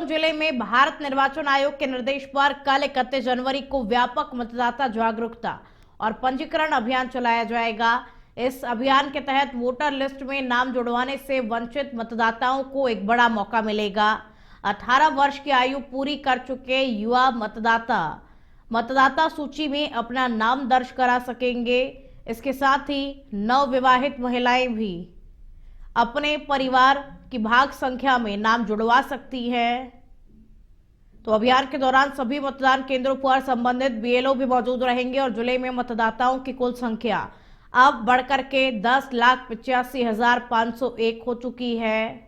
जालौन जिले में भारत निर्वाचन आयोग के निर्देश पर कल 31 जनवरी को व्यापक मतदाता जागरूकता और पंजीकरण अभियान चलाया जाएगा। इस अभियान के तहत वोटर लिस्ट में नाम जुड़वाने से वंचित मतदाताओं को एक बड़ा मौका मिलेगा। 18 वर्ष की आयु पूरी कर चुके युवा मतदाता मतदाता सूची में अपना नाम दर्ज करा सकेंगे। इसके साथ ही नवविवाहित महिलाएं भी अपने परिवार की भाग संख्या में नाम जुड़वा सकती है। तो अभियान के दौरान सभी मतदान केंद्रों पर संबंधित बीएलओ भी मौजूद रहेंगे और जिले में मतदाताओं की कुल संख्या अब बढ़कर के 10,85,501 हो चुकी है।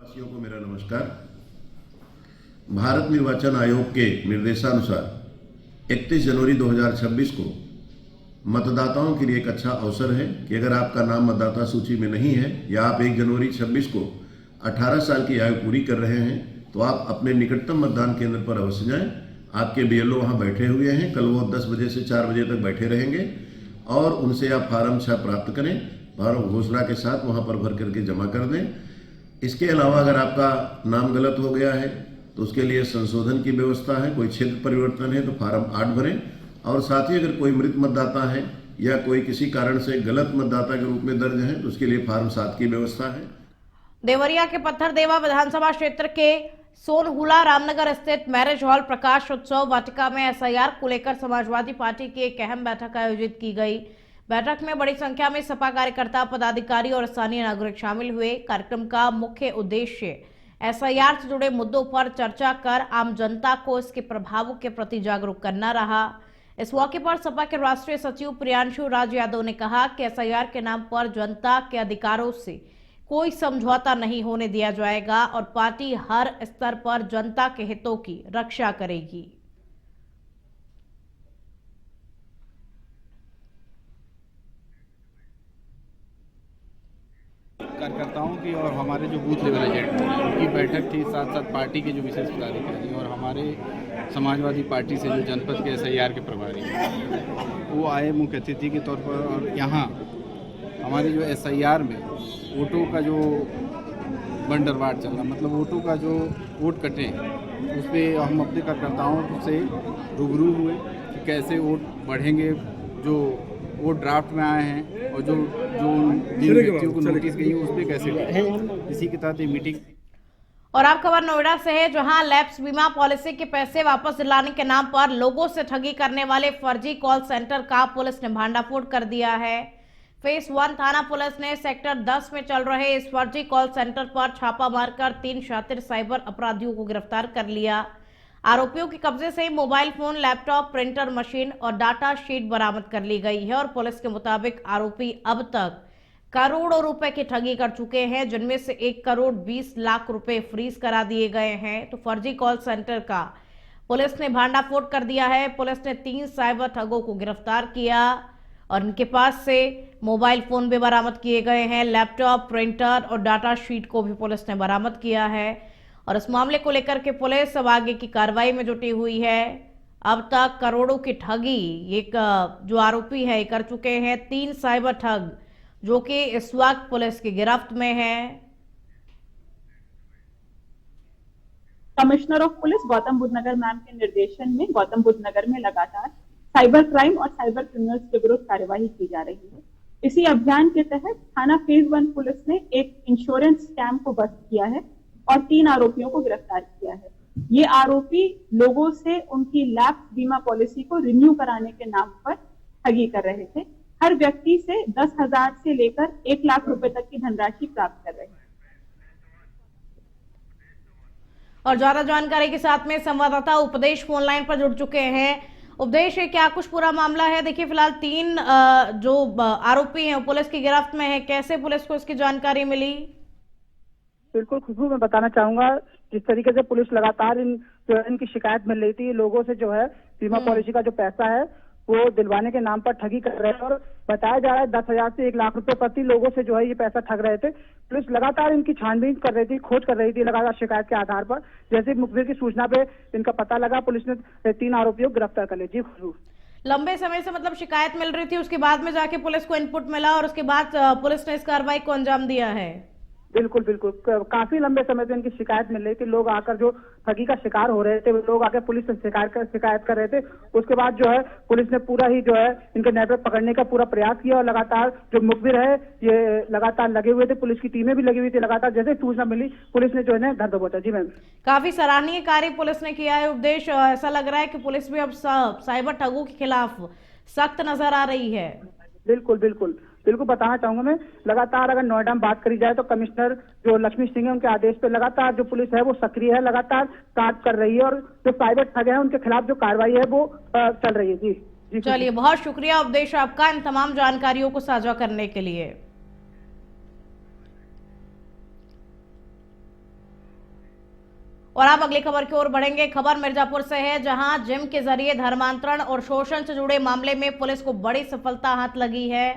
वासियों को मेरा नमस्कार। भारत निर्वाचन आयोग के निर्देशानुसार 31 जनवरी 2026 को मतदाताओं के लिए एक अच्छा अवसर है कि अगर आपका नाम मतदाता सूची में नहीं है या आप 1 जनवरी 26 को 18 साल की आयु पूरी कर रहे हैं तो आप अपने निकटतम मतदान केंद्र पर अवश्य जाएं। आपके बीएलओ वहां बैठे हुए हैं। कल वो 10 बजे से 4 बजे तक बैठे रहेंगे और उनसे आप फार्म 6 प्राप्त करें। फार्म घोषणा के साथ वहां पर भर करके जमा कर दें। इसके अलावा अगर आपका नाम गलत हो गया है तो उसके लिए संशोधन की व्यवस्था है। कोई क्षेत्र परिवर्तन है तो फार्म 8 भरें और साथ ही अगर कोई मृत मतदाता है या कोई किसी कारण से गलत मतदाता के रूप में दर्ज है तो उसके लिए फार्म 7 की व्यवस्था है। देवरिया के पत्थरदेवा विधानसभा क्षेत्र के सोनहुला रामनगर स्थित मैरिज हॉल प्रकाश उत्सव वाटिका में एसआईआर को लेकर समाजवादी पार्टी की एक अहम बैठक आयोजित की गई। बैठक में बड़ी संख्या में सपा कार्यकर्ता, पदाधिकारी और स्थानीय नागरिक शामिल हुए। कार्यक्रम का मुख्य उद्देश्य एसआईआर से जुड़े मुद्दों पर चर्चा कर आम जनता को इसके प्रभावों के प्रति जागरूक करना रहा। इस मौके पर सपा के राष्ट्रीय सचिव प्रियांशु राज यादव ने कहा कि एसआईआर के नाम पर जनता के अधिकारों से कोई समझौता नहीं होने दिया जाएगा और पार्टी हर स्तर पर जनता के हितों की रक्षा करेगी। कार्यकर्ताओं की और हमारे जो बूथ लेवल एजेंट उनकी बैठक थी, साथ साथ पार्टी के जो विशेष पदाधिकारी और हमारे समाजवादी पार्टी से जो जनपद के एसआईआर के प्रभारी वो आए मुख्य अतिथि के तौर पर। और यहाँ हमारे जो एसआईआर में वोटों का जो बंटवारा चल रहा, मतलब वोटों का जो वोट कटे उस पर हम अपने कार्यकर्ताओं से रूबरू हुए कि कैसे वोट बढ़ेंगे, जो वो ड्राफ्ट में आए हैं और जो जिन व्यक्तियों को नोटिस गई उस पर कैसे इसी के तहत मीटिंग। और आप खबर नोएडा से है, जहां लैप्स बीमा पॉलिसी के पैसे वापस दिलाने के नाम पर लोगों से ठगी करने वाले फर्जी कॉल सेंटर का पुलिस ने भांडाफोड़ कर दिया है। फेस 1 थाना पुलिस ने सेक्टर 10 में चल रहे इस फर्जी कॉल सेंटर पर छापा मारकर 3 शातिर साइबर अपराधियों को गिरफ्तार कर लिया। आरोपियों के कब्जे से mobile phone, laptop, printer machine और डाटा शीट बरामद कर ली गई है और पुलिस के मुताबिक आरोपी अब तक करोड़ों रुपए की ठगी कर चुके हैं, जिनमें से 1 करोड़ 20 लाख रुपए फ्रीज करा दिए गए हैं। तो फर्जी कॉल सेंटर का पुलिस ने भांडाफोड़ कर दिया है। पुलिस ने 3 साइबर ठगों को गिरफ्तार किया और इनके पास से मोबाइल फोन भी बरामद किए गए हैं। लैपटॉप, प्रिंटर और डाटा शीट को भी पुलिस ने बरामद किया है और इस मामले को लेकर के पुलिस अब आगे की कार्रवाई में जुटी हुई है। अब तक करोड़ों की ठगी एक जो आरोपी है कर चुके हैं। 3 साइबर ठग जो कि इस वक्त पुलिस की गिरफ्त में है। Commissioner of police Gautam Buddha Nagar ma'am के निर्देशन में गौतम बुद्ध नगर में लगातार साइबर क्राइम और साइबर क्रिमिनल्स के विरुद्ध कार्यवाही की जा रही है। इसी अभियान के तहत थाना फेज 1 पुलिस ने एक इंश्योरेंस स्कैम को बस्ट किया है और 3 आरोपियों को गिरफ्तार किया है। ये आरोपी लोगों से उनकी लैप्स बीमा पॉलिसी को रिन्यू कराने के नाम पर ठगी कर रहे थे। हर व्यक्ति से 10,000 से लेकर 1 लाख रुपए तक की धनराशि प्राप्त कर रहे हैं। और ज्यादा जानकारी के साथ में संवाददाता उपदेश फोन लाइन पर जुड़ चुके हैं। उपदेश, क्या कुछ पूरा मामला है? देखिए, फिलहाल 3 जो आरोपी हैं पुलिस की गिरफ्त में है। कैसे पुलिस को इसकी जानकारी मिली? बिल्कुल खुशबू, मैं बताना चाहूंगा जिस तरीके से पुलिस लगातार इनकी शिकायत मिल रही थी लोगों से, जो है बीमा पॉलिसी का जो पैसा है वो दिलवाने के नाम पर ठगी कर रहे हैं और बताया जा रहा है 10,000 से 1 लाख रुपए प्रति लोगों से जो है ये पैसा ठग रहे थे। पुलिस लगातार इनकी छानबीन कर रही थी, खोज कर रही थी लगातार शिकायत के आधार पर। जैसे मुखबिर की सूचना पे इनका पता लगा, पुलिस ने 3 आरोपियों को गिरफ्तार कर लिया। जी खुशबू। लंबे समय से मतलब शिकायत मिल रही थी, उसके बाद में जाके पुलिस को इनपुट मिला और उसके बाद पुलिस ने इस कार्रवाई को अंजाम दिया है। बिल्कुल बिल्कुल, काफी लंबे समय से इनकी शिकायत मिल रही थी। लोग आकर जो ठगी का शिकार हो रहे थे, वो लोग आकर पुलिस से शिकायत कर रहे थे। उसके बाद जो है पुलिस ने पूरा ही जो है इनके नेटवर्क पकड़ने का पूरा प्रयास किया और लगातार जो मुखबिर है ये लगातार लगे हुए थे, पुलिस की टीमें भी लगी हुई थी। लगातार जैसे सूचना मिली पुलिस ने जो है घर दबोचा। जी मैम, काफी सराहनीय कार्य पुलिस ने किया है उपदेश। ऐसा लग रहा है कि पुलिस भी अब साइबर ठगों के खिलाफ सख्त नजर आ रही है। बिल्कुल बिल्कुल बिल्कुल बताना चाहूंगा मैं, लगातार अगर नोएडा में बात करी जाए तो कमिश्नर जो लक्ष्मी सिंह है उनके आदेश पे लगातार जो पुलिस है वो सक्रिय है, लगातार कार्य कर रही है और जो साइबर ठग है उनके खिलाफ जो कार्रवाई है वो चल रही है। जी जी, चलिए, बहुत शुक्रिया उपदेश आपका इन तमाम जानकारियों को साझा करने के लिए। और आप अगली खबर की ओर बढ़ेंगे। खबर मिर्जापुर से है, जहां जिम के जरिए धर्मांतरण और शोषण से जुड़े मामले में पुलिस को बड़ी सफलता हाथ लगी है।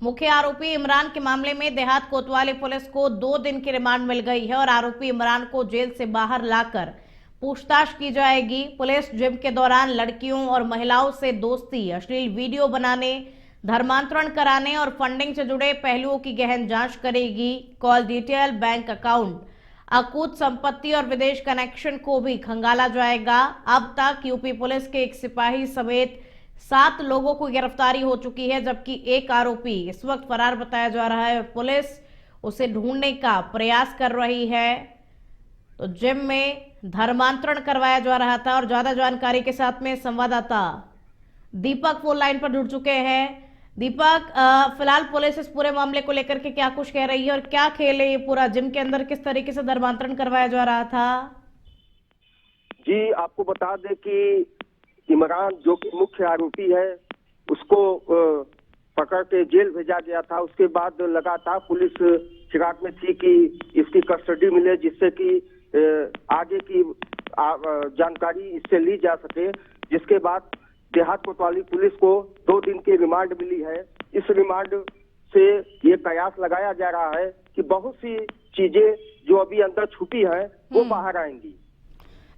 मुख्य आरोपी इमरान के मामले में देहात कोतवाली पुलिस को 2 दिन की रिमांड मिल गई है और आरोपी इमरान को जेल से बाहर लाकर पूछताछ की जाएगी। पुलिस जिम के दौरान लड़कियों और महिलाओं से दोस्ती, अश्लील वीडियो बनाने, धर्मांतरण कराने और फंडिंग से जुड़े पहलुओं की गहन जांच करेगी। कॉल डिटेल, बैंक अकाउंट, अकूत संपत्ति और विदेश कनेक्शन को भी खंगाला जाएगा। अब तक यूपी पुलिस के एक सिपाही समेत 7 लोगों को गिरफ्तारी हो चुकी है, जबकि एक आरोपी इस वक्त फरार बताया जा रहा है। पुलिस उसे ढूंढने का प्रयास कर रही है। तो जिम में धर्मांतरण करवाया जा रहा था और ज्यादा जानकारी के साथ में संवाददाता दीपक फोन लाइन पर जुड़ चुके हैं। दीपक, फिलहाल पुलिस इस पूरे मामले को लेकर के क्या कुछ कह रही है और क्या खेल है ये पूरा? जिम के अंदर किस तरीके से धर्मांतरण करवाया जा रहा था? जी, आपको बता दें कि इमरान जो कि मुख्य आरोपी है उसको पकड़ के जेल भेजा गया था। उसके बाद लगातार पुलिस फिराक में थी कि इसकी कस्टडी मिले, जिससे कि आगे की जानकारी इससे ली जा सके। जिसके बाद देहात कोतवाली पुलिस को 2 दिन की रिमांड मिली है। इस रिमांड से ये कयास लगाया जा रहा है कि बहुत सी चीजें जो अभी अंदर छुपी है वो बाहर आएंगी।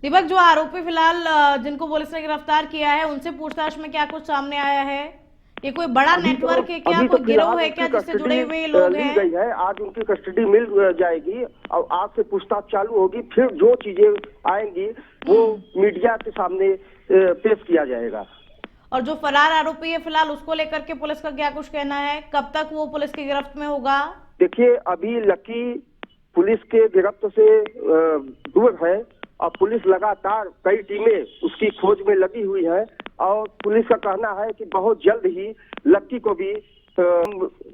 दीपक, जो आरोपी फिलहाल जिनको पुलिस ने गिरफ्तार किया है उनसे पूछताछ में क्या कुछ सामने आया है? ये कोई बड़ा नेटवर्क है क्या, कोई गिरोह है क्या जिससे जुड़े हुए लोग हैं? गई है, आज उनकी कस्टडी मिल जाएगी और आज से पूछताछ चालू होगी। फिर जो चीजें आएंगी वो मीडिया के सामने पेश किया जाएगा। और जो फरार आरोपी है फिलहाल उसको लेकर के पुलिस का क्या कुछ कहना है? कब तक वो पुलिस की गिरफ्त में होगा? देखिए, अभी लकी पुलिस के गिरफ्त से दूर है और पुलिस लगातार कई टीमें उसकी खोज में लगी हुई है और पुलिस का कहना है कि बहुत जल्द ही लक्की को भी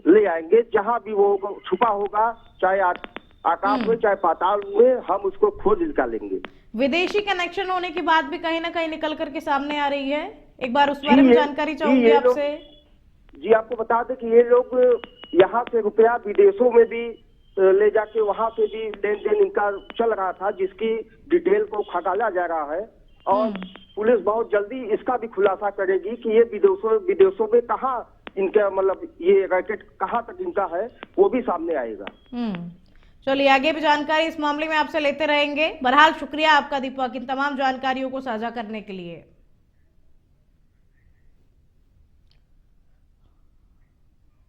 ले आएंगे। जहां भी वो छुपा होगा, चाहे आकाश में चाहे पाताल में, हम उसको खोज निकालेंगे। विदेशी कनेक्शन होने की बात भी कहीं ना कहीं निकल करके सामने आ रही है, एक बार उस बारे में जानकारी चाहूंगी आपसे। जी, आपको बता दें कि ये लोग यहाँ से रुपया विदेशों में भी ले जाके वहाँ पे भी लेन देन इनका चल रहा था, जिसकी डिटेल को खंगाला जा रहा है और पुलिस बहुत जल्दी इसका भी खुलासा करेगी कि ये विदेशों में कहाँ इनका मतलब ये रैकेट कहाँ तक इनका है, वो भी सामने आएगा। चलिए, आगे भी जानकारी इस मामले में आपसे लेते रहेंगे। बहरहाल शुक्रिया आपका दीपक, इन तमाम जानकारियों को साझा करने के लिए।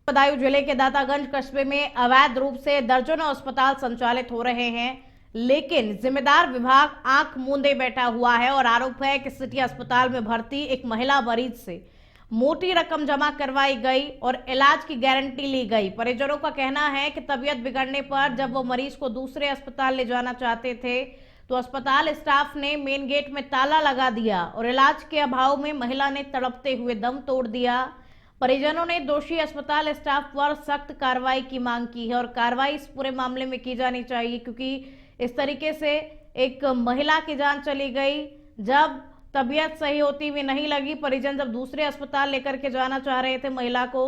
बदायूं जिले के दातागंज कस्बे में अवैध रूप से दर्जनों अस्पताल संचालित हो रहे हैं, लेकिन जिम्मेदार विभाग आंख मूंदे बैठा हुआ है और आरोप है कि सिटी अस्पताल में भर्ती एक महिला मरीज से मोटी रकम जमा करवाई गई और इलाज की गारंटी ली गई। परिजनों का कहना है कि तबीयत बिगड़ने पर जब वो मरीज को दूसरे अस्पताल ले जाना चाहते थे तो अस्पताल स्टाफ ने मेन गेट में ताला लगा दिया और इलाज के अभाव में महिला ने तड़पते हुए दम तोड़ दिया। परिजनों ने दोषी अस्पताल स्टाफ पर सख्त कार्रवाई की मांग की है और कार्रवाई इस पूरे मामले में की जानी चाहिए, क्योंकि इस तरीके से एक महिला की जान चली गई। जब तबीयत सही होती हुई नहीं लगी, परिजन जब दूसरे अस्पताल लेकर के जाना चाह रहे थे महिला को,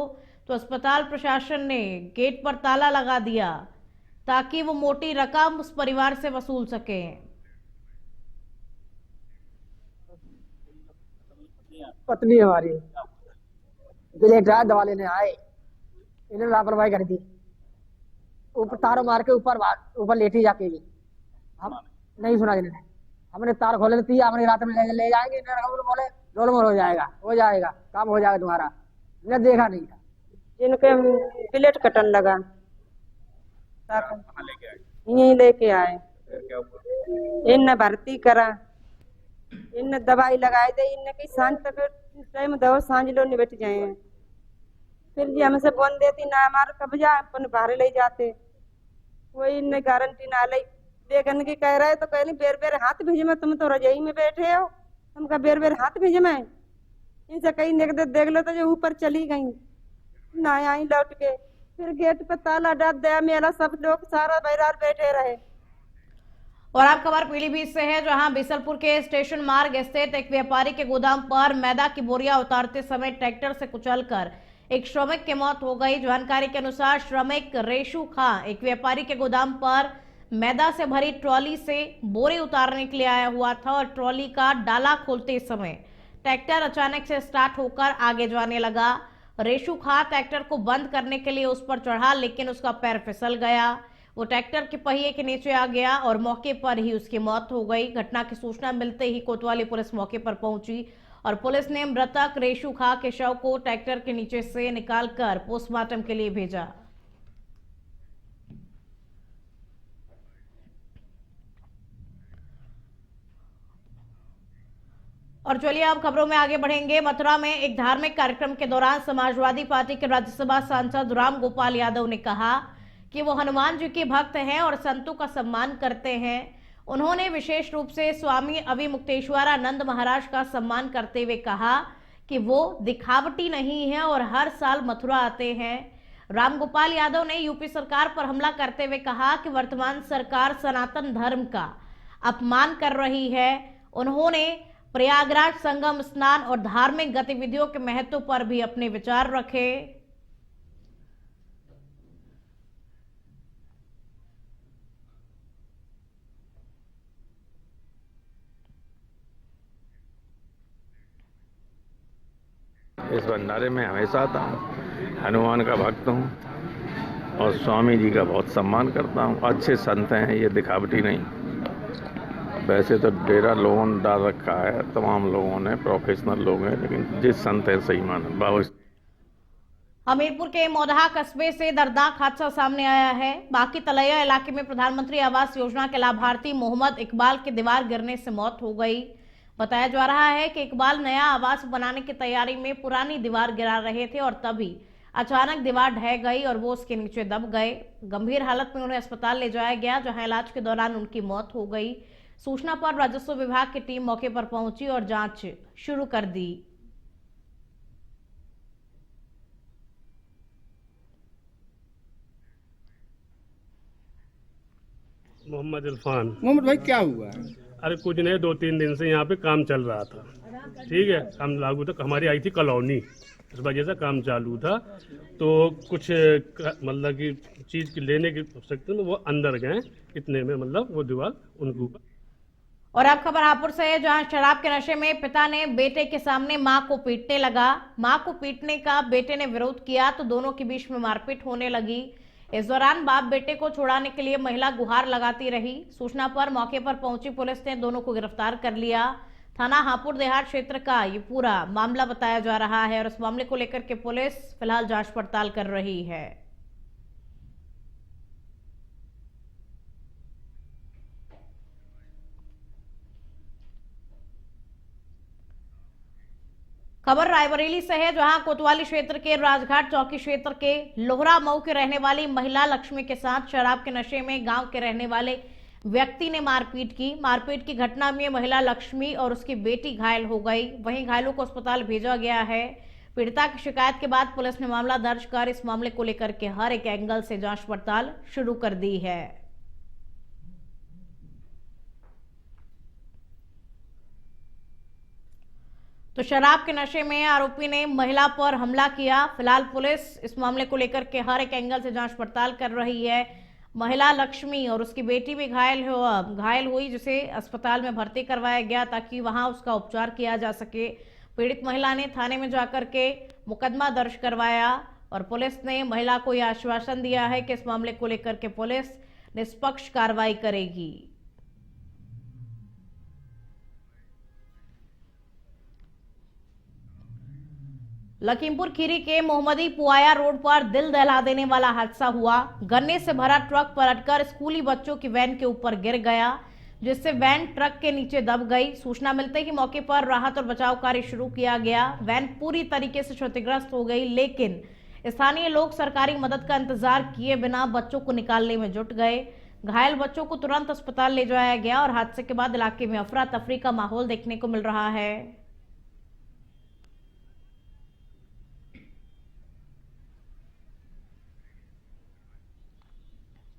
तो अस्पताल प्रशासन ने गेट पर ताला लगा दिया ताकि वो मोटी रकम उस परिवार से वसूल सके। पत्नी हमारी ब्लेड आया, दवा लेने आए, इन्होंने लापरवाही कर दी, ऊपर तारों मार के ऊपर लेटी जाके भी हम नहीं सुना इन्होंने। हमने तार खोले दी, हमने रात में ले जाएंगे, इन्होंने बोले रोल हो जाएगा काम हो जाएगा तुम्हारा। मैंने देखा नहीं था। जिनके प्लेट कटन लगा यहीं लेके आए, इन भर्ती करा, इन दवाई लगाए दे, इन की सांझ तक टाइम दो, सांझ लो निबट जाए। फिर जी हमसे बोल देती ना हमारे कब्जा अपन बाहर ले जाते, कोई इन गारंटी ना ले देखने की कह रहे तो कहली बेर बेर हाथ भेजे में, तुम तो रजाई में बैठे हो, तुमका बेर बेर हाथ भेजे में। इनसे कहीं देख लो तो जो ऊपर चली गई ना आई लौट के, फिर गेट पे ताला डाल दिया, मेला सब लोग सारा बैरार बैठे रहे। और आप खबर पीलीभीत से है, जहां बीसलपुर के स्टेशन मार्ग स्थित एक व्यापारी के गोदाम पर मैदा की बोरियां उतारते समय ट्रैक्टर से कुचलकर एक श्रमिक की मौत हो गई। जानकारी के अनुसार श्रमिक रेशू खां एक व्यापारी के गोदाम पर मैदा से भरी ट्रॉली से बोरे उतारने के लिए आया हुआ था और ट्रॉली का डाला खोलते समय ट्रैक्टर अचानक से स्टार्ट होकर आगे जाने लगा। रेशू खां ट्रैक्टर को बंद करने के लिए उस पर चढ़ा, लेकिन उसका पैर फिसल गया, वो ट्रैक्टर के पहिए के नीचे आ गया और मौके पर ही उसकी मौत हो गई। घटना की सूचना मिलते ही कोतवाली पुलिस मौके पर पहुंची और पुलिस ने मृतक रेशू खां के शव को ट्रैक्टर के नीचे से निकालकर पोस्टमार्टम के लिए भेजा। और चलिए अब खबरों में आगे बढ़ेंगे। मथुरा में एक धार्मिक कार्यक्रम के दौरान समाजवादी पार्टी के राज्यसभा सांसद राम गोपाल यादव ने कहा कि वो हनुमान जी के भक्त हैं और संतों का सम्मान करते हैं। उन्होंने विशेष रूप से स्वामी अविमुक्तेश्वरानंद महाराज का सम्मान करते हुए कहा कि वो दिखावटी नहीं है और हर साल मथुरा आते हैं। रामगोपाल यादव ने यूपी सरकार पर हमला करते हुए कहा कि वर्तमान सरकार सनातन धर्म का अपमान कर रही है। उन्होंने प्रयागराज संगम स्नान और धार्मिक गतिविधियों के महत्व पर भी अपने विचार रखे। इस भंडारे में हमेशा आता हूँ, हनुमान का भक्त हूँ और स्वामी जी का बहुत सम्मान करता हूँ। अच्छे संत हैं, ये दिखावटी नहीं। वैसे तो डेरा लोगों ने डाल रखा है, तमाम लोगों ने, प्रोफेशनल लोग हैं, लेकिन जिस संत है सही माना बाबा। हमीरपुर के मोदहा कस्बे से दर्दनाक हादसा सामने आया है। बाकी तलैया इलाके में प्रधानमंत्री आवास योजना के लाभार्थी मोहम्मद इकबाल की दीवार गिरने से मौत हो गई। बताया जा रहा है कि इकबाल नया आवास बनाने की तैयारी में पुरानी दीवार गिरा रहे थे और तभी अचानक दीवार ढह गई और वो उसके नीचे दब गए। गंभीर हालत में उन्हें अस्पताल ले जाया गया, जहां इलाज के दौरान उनकी मौत हो गई। सूचना पर राजस्व विभाग की टीम मौके पर पहुंची और जांच शुरू कर दी। मोहम्मद इरफान। मोहम्मद भाई क्या हुआ? अरे कुछ नहीं, 2-3 दिन से यहाँ पे काम चल रहा था, ठीक है, काम लागू था, हमारी आई थी कॉलोनी, इस वजह से काम चालू था। तो कुछ मतलब कि चीज़ की लेने की आवश्यकता में वो अंदर गए, इतने में मतलब वो दीवार उनके ऊपर। और अब खबर हापुड़ से है, जहां शराब के नशे में पिता ने बेटे के सामने मां को पीटने लगा। मां को पीटने का बेटे ने विरोध किया तो दोनों के बीच में मारपीट होने लगी। इस दौरान बाप बेटे को छुड़ाने के लिए महिला गुहार लगाती रही। सूचना पर मौके पर पहुंची पुलिस ने दोनों को गिरफ्तार कर लिया। थाना हापुड़ देहात क्षेत्र का ये पूरा मामला बताया जा रहा है और इस मामले को लेकर के पुलिस फिलहाल जांच पड़ताल कर रही है। खबर रायबरेली से है, जहां कोतवाली क्षेत्र के राजघाट चौकी क्षेत्र के लोहरा मऊ के रहने वाली महिला लक्ष्मी के साथ शराब के नशे में गांव के रहने वाले व्यक्ति ने मारपीट की। मारपीट की घटना में महिला लक्ष्मी और उसकी बेटी घायल हो गई। वहीं घायलों को अस्पताल भेजा गया है। पीड़िता की शिकायत के बाद पुलिस ने मामला दर्ज कर इस मामले को लेकर के हर एक एंगल से जांच पड़ताल शुरू कर दी है। तो शराब के नशे में आरोपी ने महिला पर हमला किया। फिलहाल पुलिस इस मामले को लेकर के हर एक एंगल से जांच पड़ताल कर रही है। महिला लक्ष्मी और उसकी बेटी भी घायल हुई, जिसे अस्पताल में भर्ती करवाया गया ताकि वहां उसका उपचार किया जा सके। पीड़ित महिला ने थाने में जाकर के मुकदमा दर्ज करवाया और पुलिस ने महिला को यह आश्वासन दिया है कि इस मामले को लेकर के पुलिस निष्पक्ष कार्रवाई करेगी। लखीमपुर खीरी के मोहम्मदी पुआया रोड पर दिल दहला देने वाला हादसा हुआ। गन्ने से भरा ट्रक पलटकर स्कूली बच्चों की वैन के ऊपर गिर गया, जिससे वैन ट्रक के नीचे दब गई। सूचना मिलते ही मौके पर राहत और बचाव कार्य शुरू किया गया। वैन पूरी तरीके से क्षतिग्रस्त हो गई, लेकिन स्थानीय लोग सरकारी मदद का इंतजार किए बिना बच्चों को निकालने में जुट गए। घायल बच्चों को तुरंत अस्पताल ले जाया गया और हादसे के बाद इलाके में अफरा तफरी का माहौल देखने को मिल रहा है।